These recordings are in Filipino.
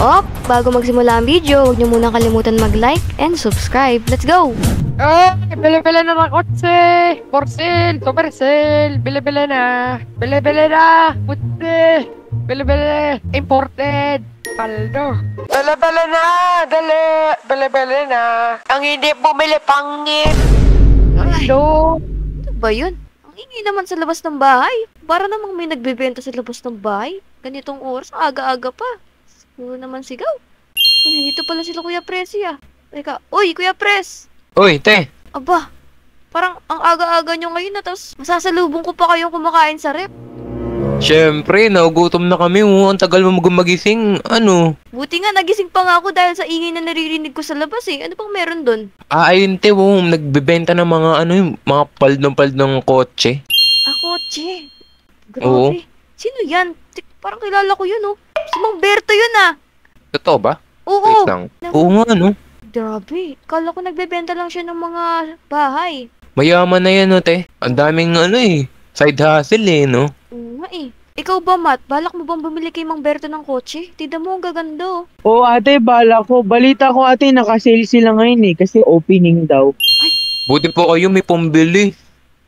Bago magsimula ang video, huwag niyo muna kalimutan mag-like and subscribe. Let's go! Bili-bili na ng kotse! For sale! Super sale! Bili-bili na! Bili-bili na! Kutse! Bili-bili! Imported! Paldo! Bili-bili na! Dali! Bili-bili na! Ang hindi bumili pangit! Paldo! Ano ba yun? Ang ingay naman sa labas ng bahay. Para namang may nagbebenta sa labas ng bahay. Ganitong oras, aga-aga pa. Siguro naman sigaw. Uy, dito pala sila Kuya Presi ah. Teka, uy, Kuya Pres! Uy, te! Aba, parang ang aga-aga nyo ngayon na tapos masasalubong ko pa kayong kumakain sa rep. Siyempre, nagugutom na kami. Ang tagal mo magising. Ano? Buti nga, nagising pa nga ako dahil sa ingay na naririnig ko sa labas eh. Ano bang meron doon? Ayun, te, nagbebenta ng mga yung mga paldong kotse. Kotse. Grabe. Oo. Sino yan? Parang kilala ko yun oh. Si Mang Berto yun ah. Totoo ba? Oo. Wait lang. Oo nga, no? Grabe. Kala ko nagbebenta lang siya ng mga bahay. Mayaman na yan, no, te. Ang daming side hustle no? Oo nga eh. Ikaw ba, Matt? Balak mo bang bumili kay Mang Berto ng kotse? Tignan mo, ang gaganda oh. Oo ate, bala ko. Balita ko ate, nakasale sila ngayon eh. Kasi opening daw. Buti po kayo may pambili.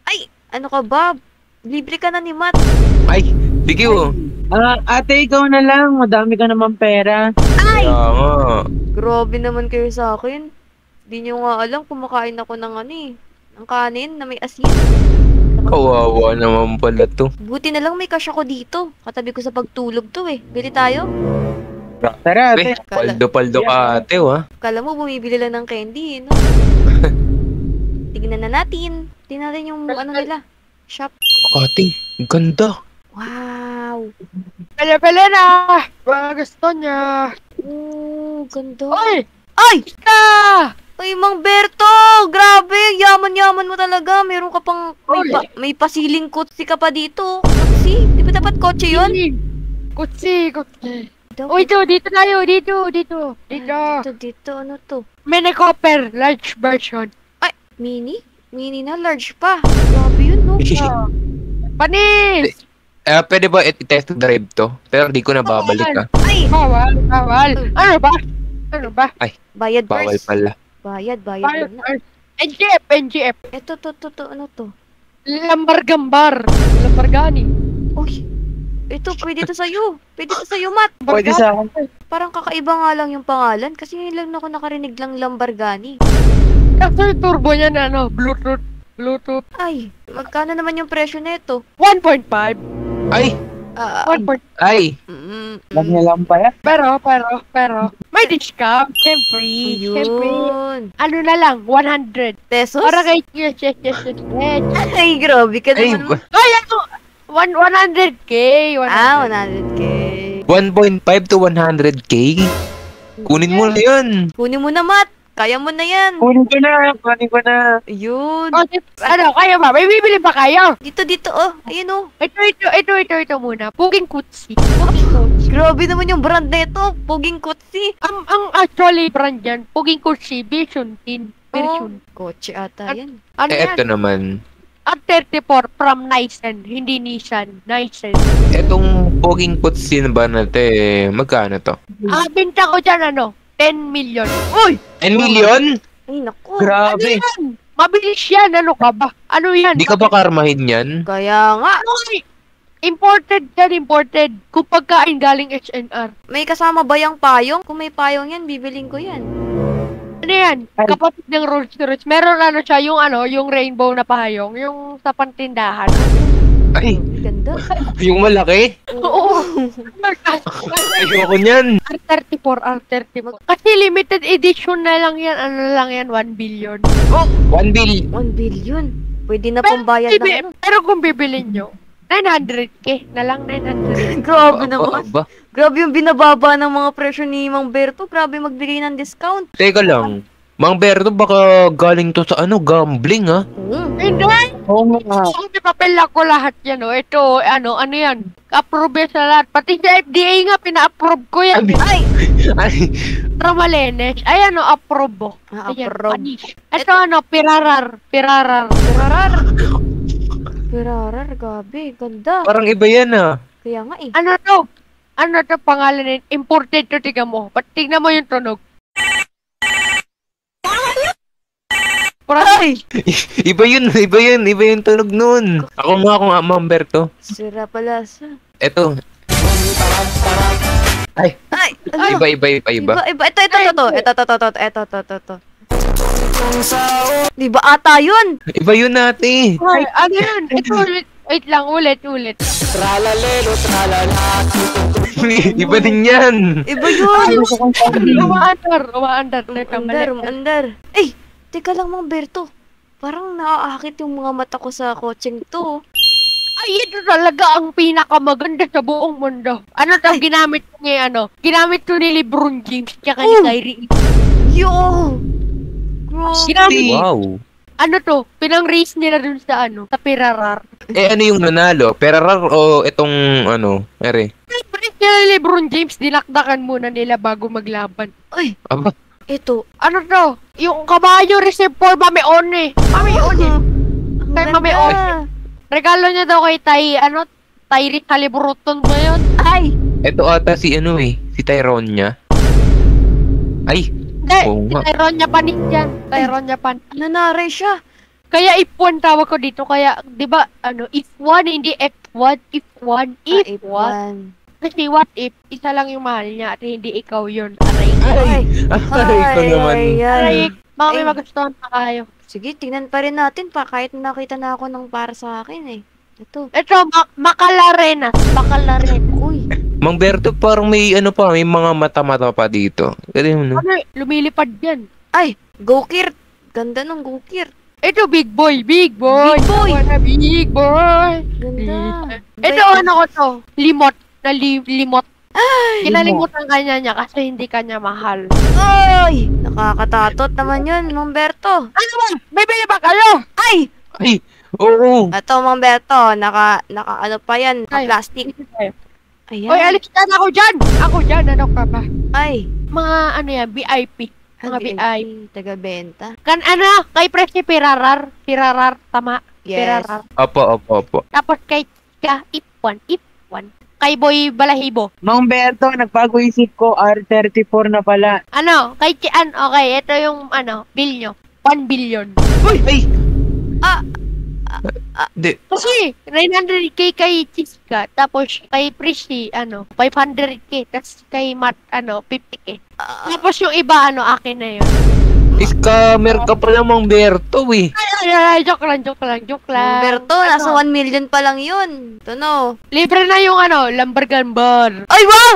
Ay, ano ka ba? Libre ka na ni Matt. Ay, sige oh. Ate, ikaw na lang. Madami ka naman pera. Ay! Kaya nga. Grabe naman kayo sa akin. Di nyo nga alam, kumakain ako ng ng kanin na may asin. Kawawa naman pala to. Buti na lang may cash ako dito. Katabi ko sa pagtulog to eh. Bili tayo? Tara ate. Paldo-paldo ka, ate, ha? Kala mo bumibili lang ng candy, no? Tignan na natin. Tignan natin yung nila. Shop. Ate, ganda. Wow! Bili-bili na! Mga gusto niya! Oh, ganda. Oy! Ay! Ka! Ay, Mang Berto! Grabe! Yaman-yaman mo talaga. Meron ka pang... May pasiling kotse ka pa dito. Kotse? Di ba dapat kotse yun? Kutsi! Uy, dito tayo! Dito! Dito. Ano to? Mini Cooper, large version. Ay, mini? Mini na, large pa. Grabe yun, no? Panis! Pwede ba i-test drive to? Pero di ko na babalik, ha? Ay! Bawal! Ano ba? Bayad Bawal first. pala. Bayad Bawal! na. NGF! Eto, ano to? Lamborghini. Uy! Ito, pwede to sa'yo. Matt. Pwede sa akin. Parang kakaiba nga lang yung pangalan kasi ngayon lang ako nakarinig lang Lamborghini. Kasi turbo niya na Bluetooth. Ay, magkano naman yung presyo nito? 1.5. Ay! 1.5. Ay! Lang niya lang pa yan. Pero, may discount. Siyempre. Yun. Ano na lang, 100. Pesos? Para kay yes. Ay, grabe ka Ay! naman. Ay, ano? 100k. 100k. 1.5 to 100k? Kunin mo na yun! Kunin mo na, Matt. Kaya mo na yan. Kunin ko na. Yun. Kaya ba? May bibili ba kayo? Dito, oh. Ayun, oh. Ito muna. Puging kutsi. Grabe naman yung brand na ito. Puging kotse. Ang actually brand yan, Puging kutsi, version 10. Version. Kotse ata yan. Ano Eto yan? naman. At 34 from Nissan, hindi Nissan. Nissan. Etong poging putsin ba natin, magkano to? Binta ko dyan 10 million. Uy! 10 million? Ay, naku. Grabe! Ano yan? Mabilis yan, ano ka ba? Ano yan? Di ka ba karmahin yan? Kaya nga. Uy! Imported yan, imported. Kung pagkain galing HNR. May kasama ba yung payong? Kung may payong yan, bibiling ko yan. Ano yan? Kapatid ng Rolls Royce. Meron siya, yung rainbow na pahayong. Yung sa pantindahan. Ay, Ganda. yung malaki? Oo. Ayoko niyan. R34. Kasi limited edition na lang yan. Ano lang yan? 1 billion. 1 bill. 1 billion. Pwede na pambayad ng Pero kung bibilin nyo, 900k na lang, 900. Grabe naman. Ba? Grabe yung binababa ng mga presyo ni Mang Berto. Grabe magbigay ng discount. Teka lang. Mang Berto, baka galing to sa gambling, ha? Hindi! Oo nga. Ang papel ko lahat yan, Ito, ano yan? Approve sa lahat. Pati sa FDA nga, pina-approve ko yan. Ay! Ay! Ramalenes. Ay, approve. Ayan, Approve. panis. Ito, pirarar. Pirarar, gabi. Ganda. Parang iba yan, ha? Kaya nga eh. Ano to? Ano to pangalan nito? Imported to, tignan mo. Tignan mo yung tunog. Ay! Iba yung tunog nun. Ako nga, Ma'am Berto. Sira pala sa... Eto, Ay! Ano? iba. Iba. Ito. Di ba ata yun? Iba yun natin. Ay, ano yun? Ito, wait lang, ulit. Iba din yan. Iba yun! Umaandar. Under. Ay! Teka lang, Mang Berto. Parang naaakit yung mga mata ko sa kotseng to. Ay, ito talaga ang pinakamaganda sa buong mundo. Ano to, ginamit niya, ginamit to ni LeBron James tsaka ni Kyrie. Yo! Grabe. Ginamit, Wow. ano to, pinang-race nila dun sa sa Pirarar. Ano yung nanalo? Perarar o itong ere? Pinang-race nila ni LeBron James, dinakdakan muna nila bago maglaban. Ay! Aba, Ito. Ano to, yung kabayo reserve for Mameone. Mameone. Ang Kay Mami ganda. Regalo niya daw kay Tyrese Haliburton ba yun? Ay! ito ata si si Tyrone niya. Ay, Hindi, Oo si nga. Tyrone Japanese yan. Tyrone Japan. Nanare siya. Kaya F1 tawag ko dito. Kaya, di ba, F1, hindi F1, F1, F1. F1. Kasi what if, isa lang yung mahal niya at hindi ikaw yun. Aray. ay, ko naman. Aray, baka may Ay. magustuhan pa kayo. Sige, tingnan pa rin natin pa. Kahit nakita na ako ng para sa akin eh. Ito. Ito, Macalarenas. Uy. Mang Berto, parang may may mga mata-mata pa dito. Ganun, no? Ano, lumilipad yan. Ay! Gokir! Ganda ng Gokir. Ito, big boy. Big boy. Big boy. I wanna big boy. Ganda. Ito, ano ko to? Limot. Limot. Kinalimutan kanya niya kasi hindi kanya mahal. Ay! Nakakatatot naman yun, Mang Berto. Ano ba? Bibili ba kayo? Ay! Ay, oo. Ito, Mang Berto. Naka ano pa yan? Ay. Plastic. Ayan. Oy, alis ka na ako dyan! Ako dyan, ano ka ba? Ay! Mga yan, VIP. Mga VIP. Taga-benta. Kay Presi Pirarar. Pirarar, tama. Yes. Pirarar. Opo. Tapos kay Ipwan. Kay Boy Balahibo. Mang Berto, nagbago isip ko, R34 na pala. Kay Chian, okay, ito yung, bill nyo. 1 billion. Uy, ay! Ah! Di, Kasi, 900k kay Chiska, tapos kay Presi, 500k, tapos kay Matt, 50k. Tapos yung iba, akin na yun. scammer ka pala, Mang Berto, eh. Ay, joke lang. Mang Berto, nasa 1 million pa lang yun. Ito no. Libre na yung, Lamborghini. Ay, wow!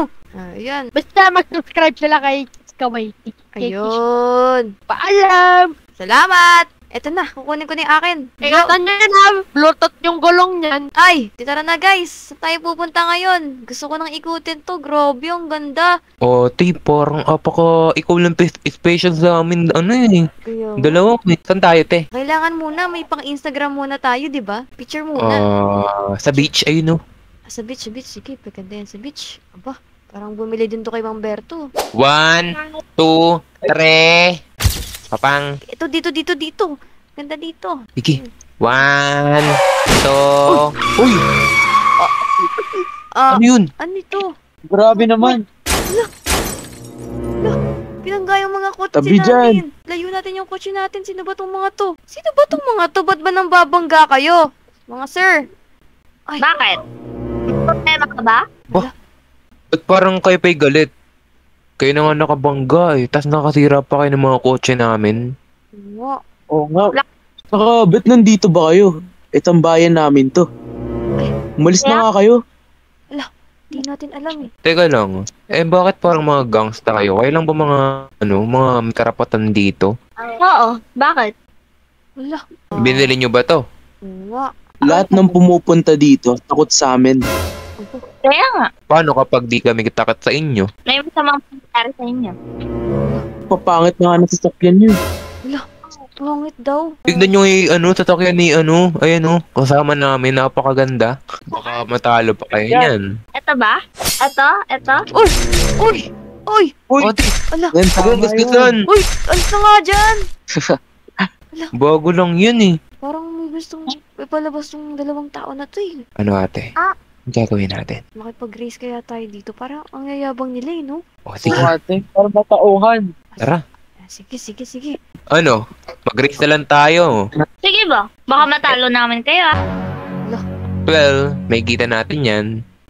Ayan. Basta mag-subscribe sila kay Chiska Waiti. Ayun. Paalam! Salamat! Eto na, kukunin ko na yung akin. Ingatan nyo na, Bluetooth yung gulong niyan. Ay, tara na guys. Saan tayo pupunta ngayon? Gusto ko nang ikutin to. Grabe, ang ganda. Parang ikaw lang special sa amin, Kaya, dalawa, saan tayo, te? kailangan muna, may pang Instagram muna tayo, di ba? Picture muna. Sa beach, ayun, no? Sa beach. Sige, paganda yan sa beach. Aba, parang bumili din to kay Mang Berto. 1, 2, 3. Papang. Ito, dito. Ganda dito. Sige. 1, 2. Uy! Ano yun? Ano ito? Grabe naman. Pinangga yung mga kotse Tabi natin. Layo natin yung kotse natin. Sino ba tong mga to? Ba't ba nang babangga kayo? Mga sir. Ay. Bakit? Problema ka ba? Ba't parang kayo pa'y galit? Kayo na nga nakabangga, eh. Tapos nakasira pa kayo ng mga kotse namin. Nga. Oo nga. Saka, ba't nandito ba kayo? Itong bayan namin to. Umalis na nga kayo. Di natin alam eh. Teka lang. Bakit parang mga gangsta kayo? Kayo lang ba mga may karapatan dito? Oo. Bakit? Wala. Binili nyo ba to? Nga. Lahat ng pumupunta dito, takot sa amin. Kaya nga. Paano kapag di kami takot sa inyo? May masamang pangyari sa inyo. Papangit na nga ng sasakyan nyo. Pangit daw. Tignan nyo yung sasakyan ni kasama namin, napakaganda. Baka matalo pa kayo yan. Ito ba? Ito? Uy! Uy! Ate, Ala! Yan, tama gusto yun. Uy! Alis na nga dyan! Bago lang yun eh. Parang may gustong ipalabas ng dalawang tao na to eh. Ano ate? Ang gagawin natin? Makipag-race kaya tayo dito. Parang ang yayabang nila eh, no? O, Sige sige. ate, para matauhan. Tara. Sige. Ano? Mag-race na lang tayo. Sige ba? Baka matalo namin kayo ah. Well, may kita natin yan.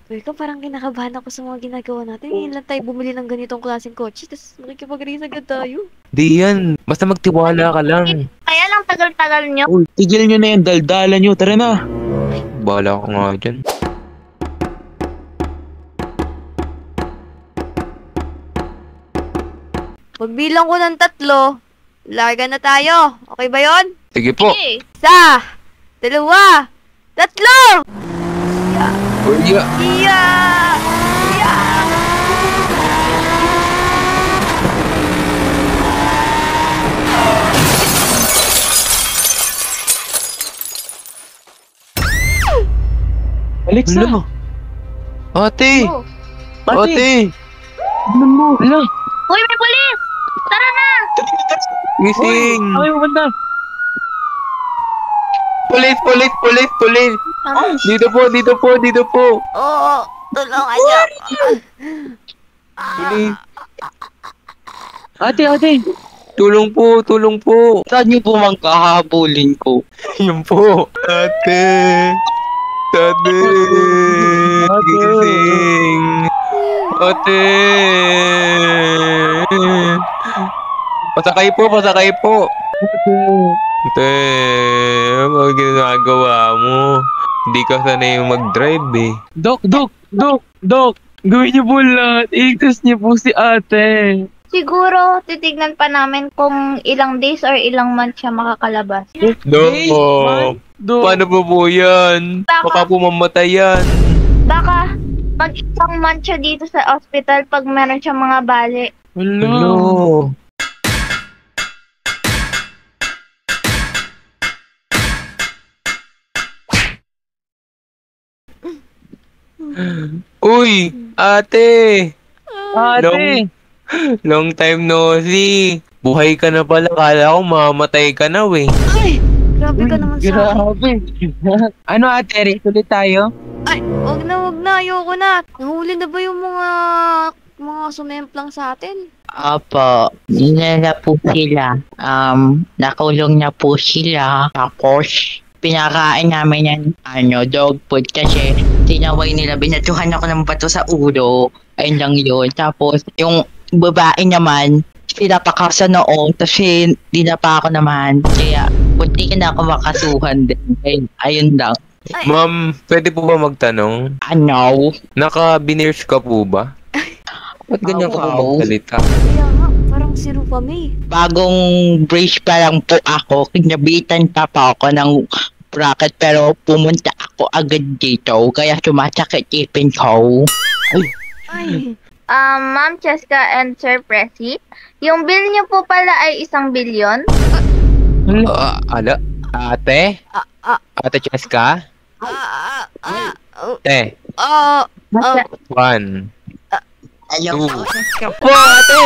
Ikaw parang kinakabahan ako sa mga ginagawa natin. Ngayon lang tayo bumili ng ganitong klaseng kotse. Tapos makikipag-race agad tayo. Di yan. Basta magtiwala ka lang. Kaya lang tagal-tagal nyo. Uy, tigil nyo na yung daldalan nyo. Tara na. Bahala ka nga dyan. Pagbilang ko ng 3, larga na tayo. Okay ba yon? Sige po. Sige. 1, 2, 3! Uy, Yeah! Yeah! Alexa. Hala. Ate! Oh. Ate! Tignan mo. Hala. Uy, may pulis! Tara na! Gising! Ay, banda. Police! Dito po! Oo, tulungan niyo. Police! Ate. Tulong po! Saan niyo po mang kahabulin ko? Yun po! Ate! Gising! Ate! Pasakay po! Ate, ano ginagawa mo? Hindi ka sanay mag-drive eh. Dok. Gawin niyo po lahat. Iligtas niyo po si ate. Siguro, titignan pa namin kung ilang days or ilang months siya makakalabas. Dok! Dok. Paano po yan? Baka po mamatay yan. Baka mag-isang month siya dito sa hospital pag meron siyang mga bali. Hello. Uy, ate! Ate. Long time no see. Buhay ka na pala. Kala ko mamatay ka na we. Ay! Grabe ka naman sa akin. Grabe. Ano ate, race ulit tayo? Ay! Wag na. Ayoko na. Nahuli na ba yung mga sumemplang sa atin? Opo, dinala po sila. Nakulong na po sila. Tapos, pinakain namin yan, dog food kasi tinaway nila, binatuhan ako ng bato sa ulo. Ayun lang yun. Tapos, yung babae naman, sila pa ka sa noo, kasi di na pa ako naman. Kaya, punti ka na ako makasuhan din. Ayun lang. Ma'am, pwede po ba magtanong? Ano? Naka-biners ka po ba? Ba't ganyan ka po Wow. magsalita? Kaya nga, parang si Rupa May. Bagong brace pa lang po ako, kinabitan pa ako ng bracket pero pumunta ako agad dito kaya sumasakit ipin ko. Ay! Ma'am Cheska and Sir Presi, yung bill niyo po pala ay 1 bilyon? Ala? Ate? Ate Cheska? Te, Ah! Basta, 1. Ayaw Two. ko. Po, ate!